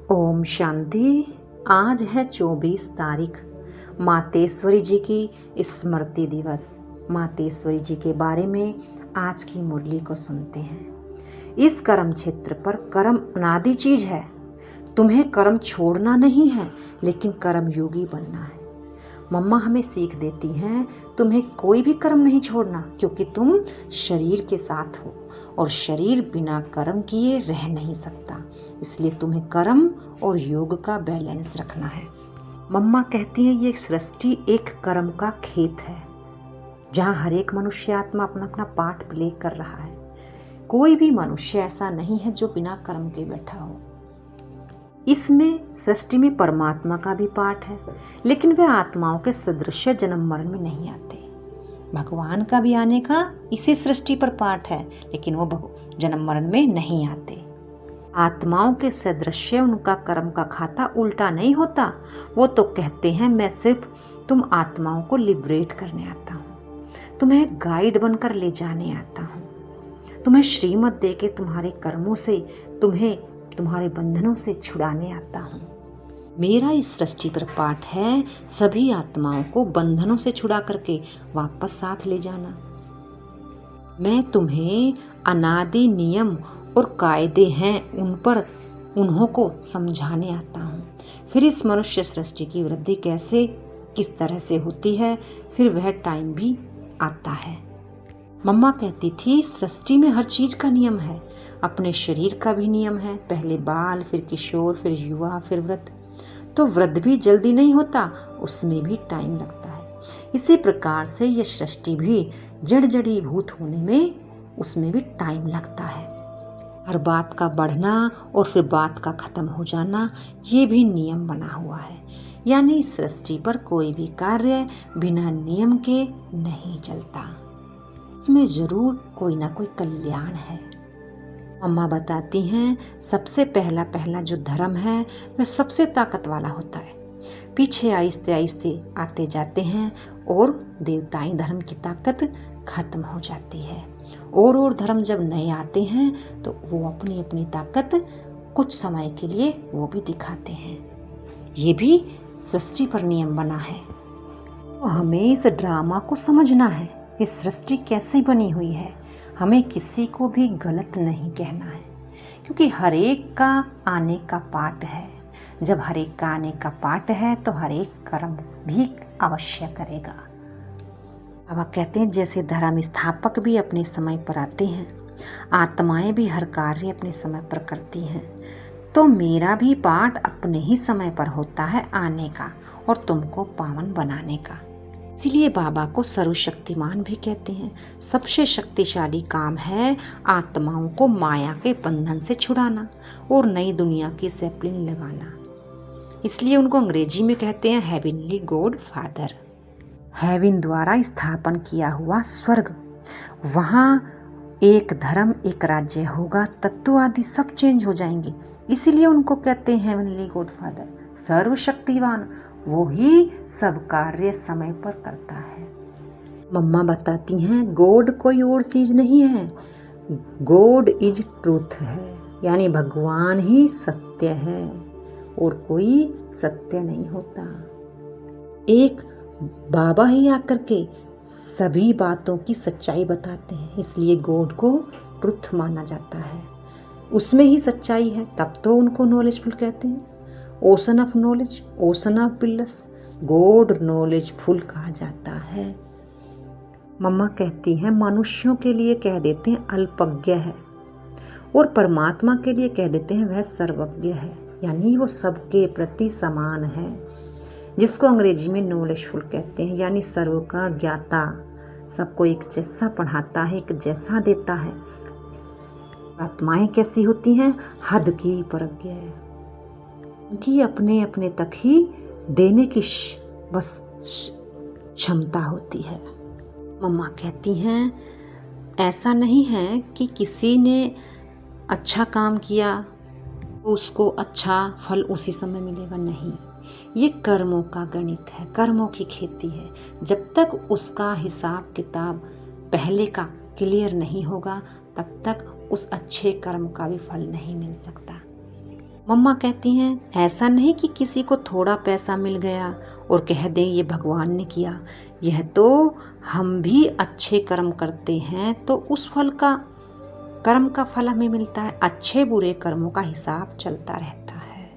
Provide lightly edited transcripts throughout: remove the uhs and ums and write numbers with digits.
ओम शांति। आज है 24 तारीख, मातेश्वरी जी की स्मृति दिवस। मातेश्वरी जी के बारे में आज की मुरली को सुनते हैं। इस कर्म क्षेत्र पर कर्म अनादि चीज है। तुम्हें कर्म छोड़ना नहीं है, लेकिन कर्म योगी बनना है। मम्मा हमें सीख देती हैं, तुम्हें कोई भी कर्म नहीं छोड़ना, क्योंकि तुम शरीर के साथ हो और शरीर बिना कर्म किए रह नहीं सकता। इसलिए तुम्हें कर्म और योग का बैलेंस रखना है। मम्मा कहती हैं ये सृष्टि एक कर्म का खेत है, जहाँ हर एक मनुष्य आत्मा अपना अपना पार्ट प्ले कर रहा है। कोई भी मनुष्य ऐसा नहीं है जो बिना कर्म के बैठा हो। इसमें सृष्टि में परमात्मा का भी पार्ट है, लेकिन वे आत्माओं के सदृश जन्म मरण में नहीं आते। भगवान का भी आने का इसी सृष्टि पर पार्ट है, लेकिन वो जन्म मरण में नहीं आते। आत्माओं के सदृश्य उनका कर्म का खाता उल्टा नहीं होता। वो तो कहते हैं मैं सिर्फ तुम आत्माओं को लिबरेट करने आता हूँ, तुम्हें गाइड बनकर ले जाने आता हूँ, तुम्हें श्रीमत दे के तुम्हारे कर्मों से तुम्हें तुम्हारे बंधनों से छुड़ाने आता हूँ। मेरा इस सृष्टि पर पाठ है सभी आत्माओं को बंधनों से छुड़ा करके वापस साथ ले जाना। मैं तुम्हें अनादि नियम और कायदे हैं उन पर उन्हों को समझाने आता हूँ। फिर इस मनुष्य सृष्टि की वृद्धि कैसे किस तरह से होती है, फिर वह टाइम भी आता है। मम्मा कहती थी सृष्टि में हर चीज का नियम है, अपने शरीर का भी नियम है। पहले बाल, फिर किशोर, फिर युवा, फिर वृद्ध। तो वृद्ध भी जल्दी नहीं होता, उसमें भी टाइम लगता है। इसी प्रकार से यह सृष्टि भी जड़ जड़ीभूत होने में उसमें भी टाइम लगता है। हर बात का बढ़ना और फिर बात का खत्म हो जाना, ये भी नियम बना हुआ है। यानी सृष्टि पर कोई भी कार्य बिना नियम के नहीं चलता, इसमें जरूर कोई ना कोई कल्याण है। मम्मा बताती हैं सबसे पहला जो धर्म है वह सबसे ताकत वाला होता है। पीछे आहिस्ते आहिस्ते आते जाते हैं और देवताई धर्म की ताकत खत्म हो जाती है। और धर्म जब नए आते हैं तो वो अपनी अपनी ताकत कुछ समय के लिए वो भी दिखाते हैं। ये भी सृष्टि पर नियम बना है। तो हमें इस ड्रामा को समझना है, इस सृष्टि कैसे बनी हुई है। हमें किसी को भी गलत नहीं कहना है, क्योंकि हर एक का आने का पार्ट है। जब हर एक का आने का पार्ट है तो हर एक कर्म भी अवश्य करेगा। बाबा कहते हैं जैसे धर्म स्थापक भी अपने समय पर आते हैं, आत्माएं भी हर कार्य अपने समय पर करती हैं, तो मेरा भी पार्ट अपने ही समय पर होता है आने का और तुमको पावन बनाने का। इसीलिए बाबा को सर्वशक्तिमान भी कहते हैं। सबसे शक्तिशाली काम है आत्माओं को माया के बंधन से छुड़ाना और नई दुनिया की सैपलिंग लगाना। इसलिए उनको अंग्रेजी में कहते हैं हेवनली गॉड फादर। हेवन द्वारा स्थापन किया हुआ स्वर्ग, वहाँ एक धर्म एक राज्य होगा, तत्व आदि सब चेंज हो जाएंगे। इसीलिए उनको कहते हैं हेवनली गॉड फादर, सर्वशक्तिवान। वो ही सब कार्य समय पर करता है। मम्मा बताती हैं गॉड कोई और चीज नहीं है, गॉड इज ट्रूथ है, यानी भगवान ही सत्य है और कोई सत्य नहीं होता। एक बाबा ही आकर के सभी बातों की सच्चाई बताते हैं, इसलिए गॉड को ट्रुथ माना जाता है। उसमें ही सच्चाई है, तब तो उनको नॉलेजफुल कहते हैं। Ocean of knowledge, ocean of bliss, god knowledgeful कहा जाता है। मम्मा कहती हैं मनुष्यों के लिए कह देते हैं अल्पज्ञ है और परमात्मा के लिए कह देते हैं वह सर्वज्ञ है, यानी वो सबके प्रति समान है, जिसको अंग्रेजी में नॉलेजफुल कहते हैं, यानी सर्व का ज्ञाता, सबको एक जैसा पढ़ाता है, एक जैसा देता है। आत्माएं कैसी होती हैं? हद की प्रज्ञा है, उनकी अपने अपने तक ही देने की बस क्षमता होती है। मम्मा कहती हैं ऐसा नहीं है कि किसी ने अच्छा काम किया तो उसको अच्छा फल उसी समय मिलेगा, नहीं। ये कर्मों का गणित है, कर्मों की खेती है। जब तक उसका हिसाब किताब पहले का क्लियर नहीं होगा, तब तक उस अच्छे कर्म का भी फल नहीं मिल सकता। मम्मा कहती हैं ऐसा नहीं कि किसी को थोड़ा पैसा मिल गया और कह दे ये भगवान ने किया, यह तो हम भी अच्छे कर्म करते हैं तो उस कर्म का फल हमें मिलता है। अच्छे बुरे कर्मों का हिसाब चलता रहता है,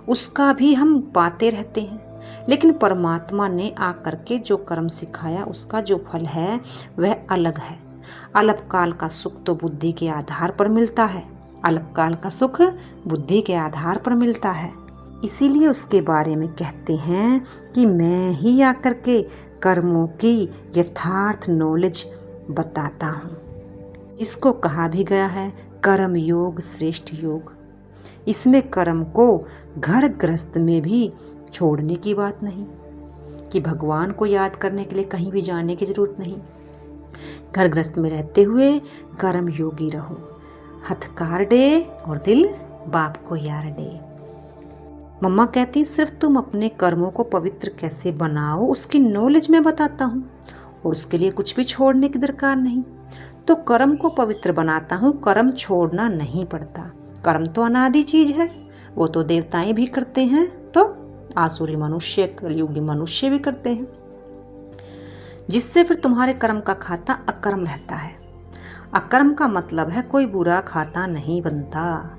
उसका भी हम पाते रहते हैं। लेकिन परमात्मा ने आकर के जो कर्म सिखाया उसका जो फल है वह अलग है। अल्पकाल का सुख तो बुद्धि के आधार पर मिलता है, अल्पकाल का सुख बुद्धि के आधार पर मिलता है। इसीलिए उसके बारे में कहते हैं कि मैं ही आकर के कर्मों की यथार्थ नॉलेज बताता हूँ। इसको कहा भी गया है कर्म योग श्रेष्ठ योग। इसमें कर्म को घर गृहस्थ में भी छोड़ने की बात नहीं कि भगवान को याद करने के लिए कहीं भी जाने की जरूरत नहीं। घर गृहस्थ में रहते हुए कर्म योगी रहो, हथकार डे और दिल बाप को यार डे। मम्मा कहती सिर्फ तुम अपने कर्मों को पवित्र कैसे बनाओ उसकी नॉलेज मैं बताता हूँ और उसके लिए कुछ भी छोड़ने की दरकार नहीं। तो कर्म को पवित्र बनाता हूँ, कर्म छोड़ना नहीं पड़ता। कर्म तो अनादि चीज है, वो तो देवताएं भी करते हैं, तो आसुरी मनुष्य कलयुगी मनुष्य भी करते हैं, जिससे फिर तुम्हारे कर्म का खाता अकर्म रहता है। अकर्म का मतलब है कोई बुरा खाता नहीं बनता,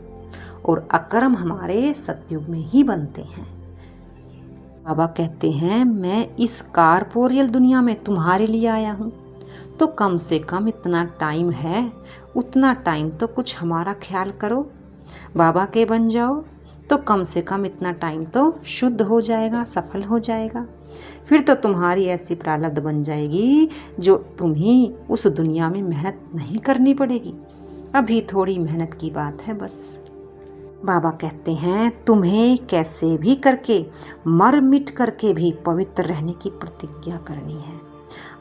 और अकर्म हमारे सतयुग में ही बनते हैं। बाबा कहते हैं मैं इस कारपोरियल दुनिया में तुम्हारे लिए आया हूँ, तो कम से कम इतना टाइम है, उतना टाइम तो कुछ हमारा ख्याल करो। बाबा के बन जाओ तो कम से कम इतना टाइम तो शुद्ध हो जाएगा, सफल हो जाएगा। फिर तो तुम्हारी ऐसी प्रारब्ध बन जाएगी जो तुम्हें उस दुनिया में मेहनत नहीं करनी पड़ेगी। अभी थोड़ी मेहनत की बात है बस। बाबा कहते हैं तुम्हें कैसे भी करके मर मिट करके भी पवित्र रहने की प्रतिज्ञा करनी है।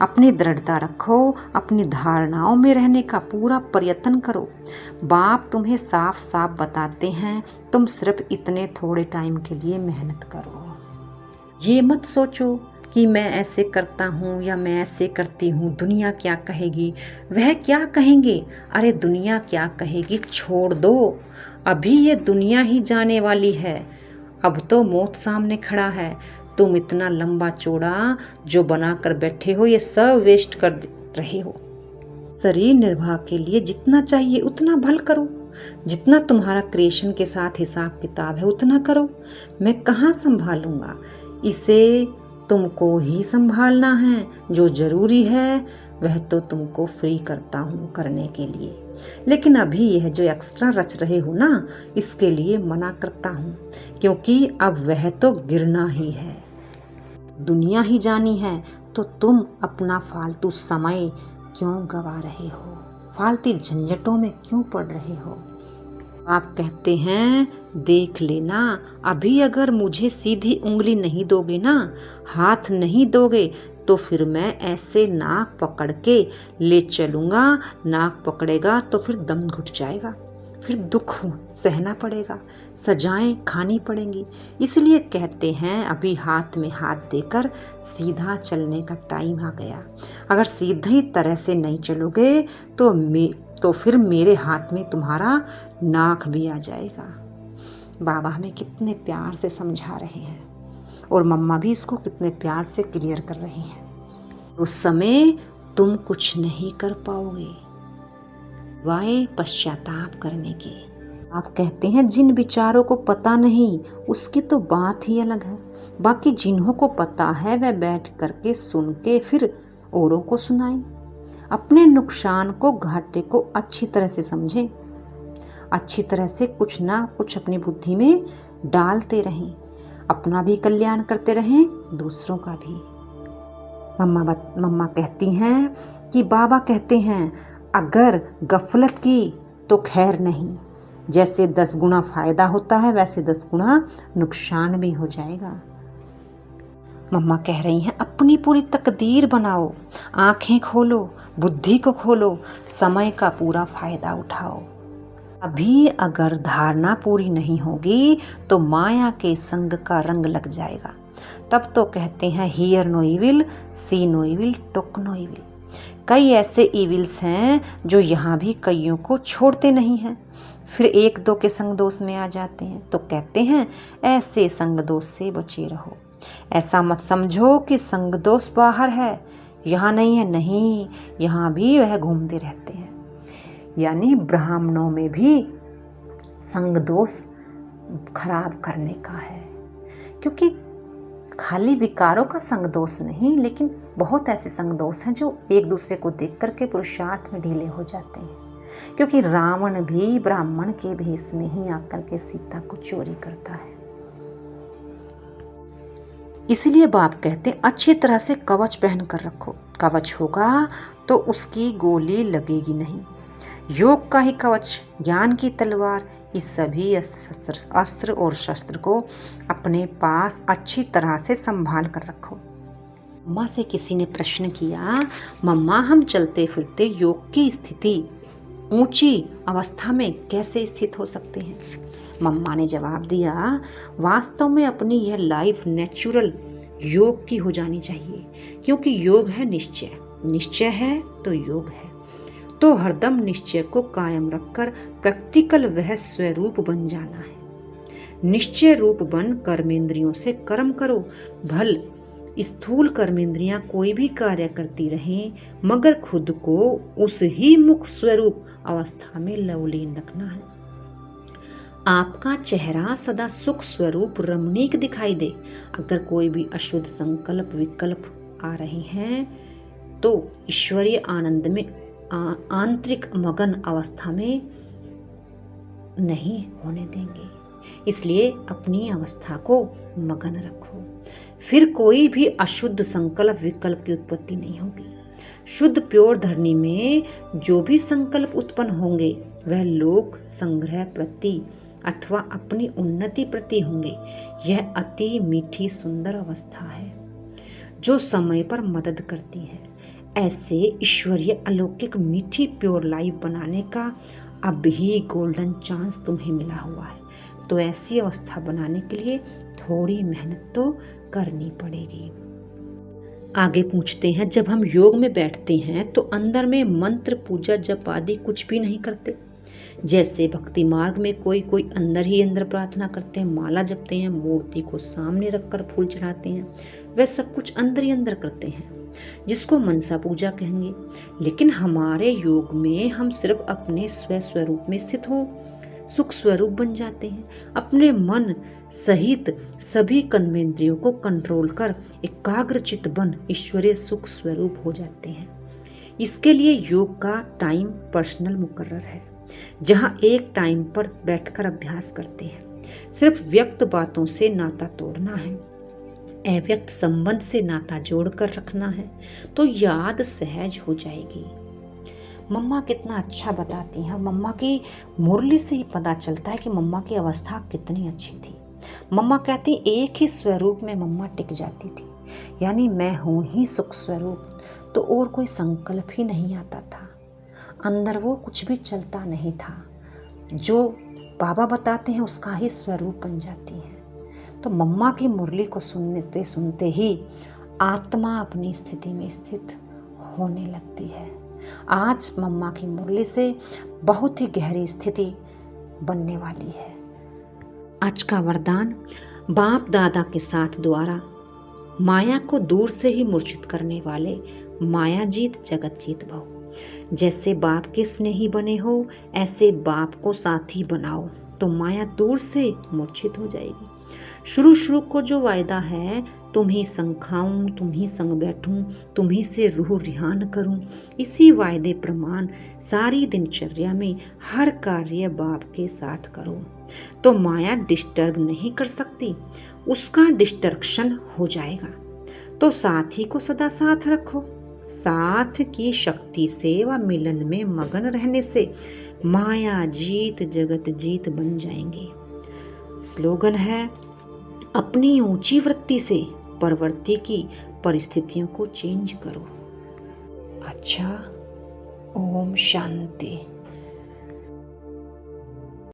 अपनी दृढ़ता रखो, अपनी धारणाओं में रहने का पूरा प्रयत्न करो। बाप तुम्हें साफ साफ बताते हैं तुम सिर्फ इतने थोड़े टाइम के लिए मेहनत करो। ये मत सोचो कि मैं ऐसे करता हूँ या मैं ऐसे करती हूँ, दुनिया क्या कहेगी, वह क्या कहेंगे। अरे दुनिया क्या कहेगी छोड़ दो, अभी ये दुनिया ही जाने वाली है। अब तो मौत सामने खड़ा है। तुम इतना लंबा चौड़ा जो बना कर बैठे हो ये सब वेस्ट कर रहे हो। शरीर निर्वाह के लिए जितना चाहिए उतना भल करो, जितना तुम्हारा क्रिएशन के साथ हिसाब किताब है उतना करो। मैं कहाँ संभालूंगा, इसे तुमको ही संभालना है। जो जरूरी है वह तो तुमको फ्री करता हूँ करने के लिए, लेकिन अभी यह जो एक्स्ट्रा रच रहे हो ना, इसके लिए मना करता हूँ, क्योंकि अब वह तो गिरना ही है। दुनिया ही जानी है तो तुम अपना फालतू समय क्यों गवा रहे हो, फालतू झंझटों में क्यों पड़ रहे हो। आप कहते हैं देख लेना, अभी अगर मुझे सीधी उंगली नहीं दोगे ना, हाथ नहीं दोगे, तो फिर मैं ऐसे नाक पकड़ के ले चलूँगा। नाक पकड़ेगा तो फिर दम घुट जाएगा, फिर दुख सहना पड़ेगा, सजाएं खानी पड़ेंगी। इसलिए कहते हैं अभी हाथ में हाथ देकर सीधा चलने का टाइम आ गया। अगर सीधी तरह से नहीं चलोगे तो फिर मेरे हाथ में तुम्हारा नाक भी आ जाएगा। बाबा हमें कितने प्यार से समझा रहे हैं और मम्मा भी इसको कितने प्यार से क्लियर कर रही हैं। उस समय तुम कुछ नहीं कर पाओगे वाए पश्चाताप करने के। आप कहते हैं जिन विचारों को पता नहीं उसकी तो बात ही अलग है, बाकी जिन्हों को पता है वह बैठ करके सुन के फिर औरों को सुनाएं। अपने नुकसान को घाटे को अच्छी तरह से समझें, अच्छी तरह से कुछ ना कुछ अपनी बुद्धि में डालते रहें, अपना भी कल्याण करते रहें, दूसरों का भी। मम्मा कहती हैं कि बाबा कहते हैं अगर गफलत की तो खैर नहीं, जैसे 10 गुना फायदा होता है वैसे 10 गुना नुकसान भी हो जाएगा। मम्मा कह रही हैं अपनी पूरी तकदीर बनाओ, आंखें खोलो, बुद्धि को खोलो, समय का पूरा फायदा उठाओ। अभी अगर धारणा पूरी नहीं होगी तो माया के संग का रंग लग जाएगा। तब तो कहते हैं hear no evil, see no evil, talk no evil. कई ऐसे इविल्स हैं जो यहाँ भी कईयों को छोड़ते नहीं हैं। फिर एक दो के संग दोष में आ जाते हैं तो कहते हैं ऐसे संग दोष से बचे रहो। ऐसा मत समझो कि संग दोष बाहर है, यहाँ नहीं है, नहीं, यहाँ भी वह घूमते रहते हैं। यानी ब्राह्मणों में भी संग दोष खराब करने का है, क्योंकि खाली विकारों का संग दोष नहीं, लेकिन बहुत ऐसे संग दोष हैं जो एक दूसरे को देख करके पुरुषार्थ में ढीले हो जाते हैं। क्योंकि रावण भी ब्राह्मण के भेष में ही आकर के सीता को चोरी करता है। इसलिए बाप कहते हैं अच्छी तरह से कवच पहन कर रखो। कवच होगा तो उसकी गोली लगेगी नहीं। योग का ही कवच, ज्ञान की तलवार, इस सभी अस्त्र और शस्त्र को अपने पास अच्छी तरह से संभाल कर रखो। मम्मा से किसी ने प्रश्न किया, मम्मा हम चलते फिरते योग की स्थिति ऊंची अवस्था में कैसे स्थित हो सकते हैं? मम्मा ने जवाब दिया, वास्तव में अपनी यह लाइफ नेचुरल योग की हो जानी चाहिए, क्योंकि योग है निश्चय, निश्चय है तो योग है। तो हरदम निश्चय को कायम रखकर प्रैक्टिकल वह स्वरूप बन जाना है। निश्चय रूप बन कर्मेंद्रियों से कर्म करो। भल स्थूल कर्मेंद्रियां कोई भी कार्य करती रहें, मगर खुद को उस ही मुख स्वरूप अवस्था में लवलीन रखना है। आपका चेहरा सदा सुख स्वरूप रमणीक दिखाई दे। अगर कोई भी अशुद्ध संकल्प विकल्प आ रहे हैं तो ईश्वरीय आनंद में आंतरिक मगन अवस्था में नहीं होने देंगे। इसलिए अपनी अवस्था को मगन रखो, फिर कोई भी अशुद्ध संकल्प विकल्प की उत्पत्ति नहीं होगी। शुद्ध प्योर धरनी में जो भी संकल्प उत्पन्न होंगे वह लोक संग्रह प्रति अथवा अपनी उन्नति प्रति होंगे। यह अति मीठी सुंदर अवस्था है जो समय पर मदद करती है। ऐसे ईश्वरीय अलौकिक मीठी प्योर लाइफ बनाने का अब ही गोल्डन चांस तुम्हें मिला हुआ है। तो ऐसी अवस्था बनाने के लिए थोड़ी मेहनत तो करनी पड़ेगी। आगे पूछते हैं, जब हम योग में बैठते हैं तो अंदर में मंत्र पूजा जप आदि कुछ भी नहीं करते? जैसे भक्ति मार्ग में कोई अंदर ही अंदर प्रार्थना करते हैं, माला जपते हैं, मूर्ति को सामने रखकर फूल चढ़ाते हैं, वह सब कुछ अंदर ही अंदर करते हैं, जिसको मनसा पूजा कहेंगे। लेकिन हमारे योग में हम सिर्फ अपने स्वरूप में स्थित हो सुख स्वरूप बन जाते हैं। अपने मन सहित सभी कर्मेंद्रियों को कंट्रोल कर एकाग्रचित बन ईश्वरीय सुख स्वरूप हो जाते हैं। इसके लिए योग का टाइम पर्सनल मुकर्रर है, जहां एक टाइम पर बैठकर अभ्यास करते हैं। सिर्फ व्यक्त बातों से नाता तोड़ना है, अव्यक्त संबंध से नाता जोड़कर रखना है, तो याद सहज हो जाएगी। मम्मा कितना अच्छा बताती हैं। मम्मा की मुरली से ही पता चलता है कि मम्मा की अवस्था कितनी अच्छी थी। मम्मा कहती एक ही स्वरूप में मम्मा टिक जाती थी, यानी मैं हूँ ही सुख स्वरूप, तो और कोई संकल्प ही नहीं आता था। अंदर वो कुछ भी चलता नहीं था, जो बाबा बताते हैं उसका ही स्वरूप बन जाती है। तो मम्मा की मुरली को सुनते सुनते ही आत्मा अपनी स्थिति में स्थित होने लगती है। आज मम्मा की मुरली से बहुत ही गहरी स्थिति बनने वाली है। आज का वरदान, बाप दादा के साथ द्वारा माया को दूर से ही मूर्छित करने वाले माया जीत जगत जीत भव। जैसे बाप के स्नेही बने हो, ऐसे बाप को साथी बनाओ तो माया दूर से मूर्छित हो जाएगी। शुरू को जो वायदा है, तुम ही संग खाऊं, तुम ही संग बैठूं, तुम ही से रूह रिहान करूं, इसी वायदे प्रमाण सारी दिनचर्या में हर कार्य बाप के साथ करो तो माया डिस्टर्ब नहीं कर सकती, उसका डिस्ट्रक्शन हो जाएगा। तो साथी को सदा साथ रखो। साथ की शक्ति से व मिलन में मगन रहने से माया जीत जगत जीत बन जाएंगे। स्लोगन है, अपनी ऊंची वृत्ति से प्रवृत्ति की परिस्थितियों को चेंज करो। अच्छा, ओम शांति।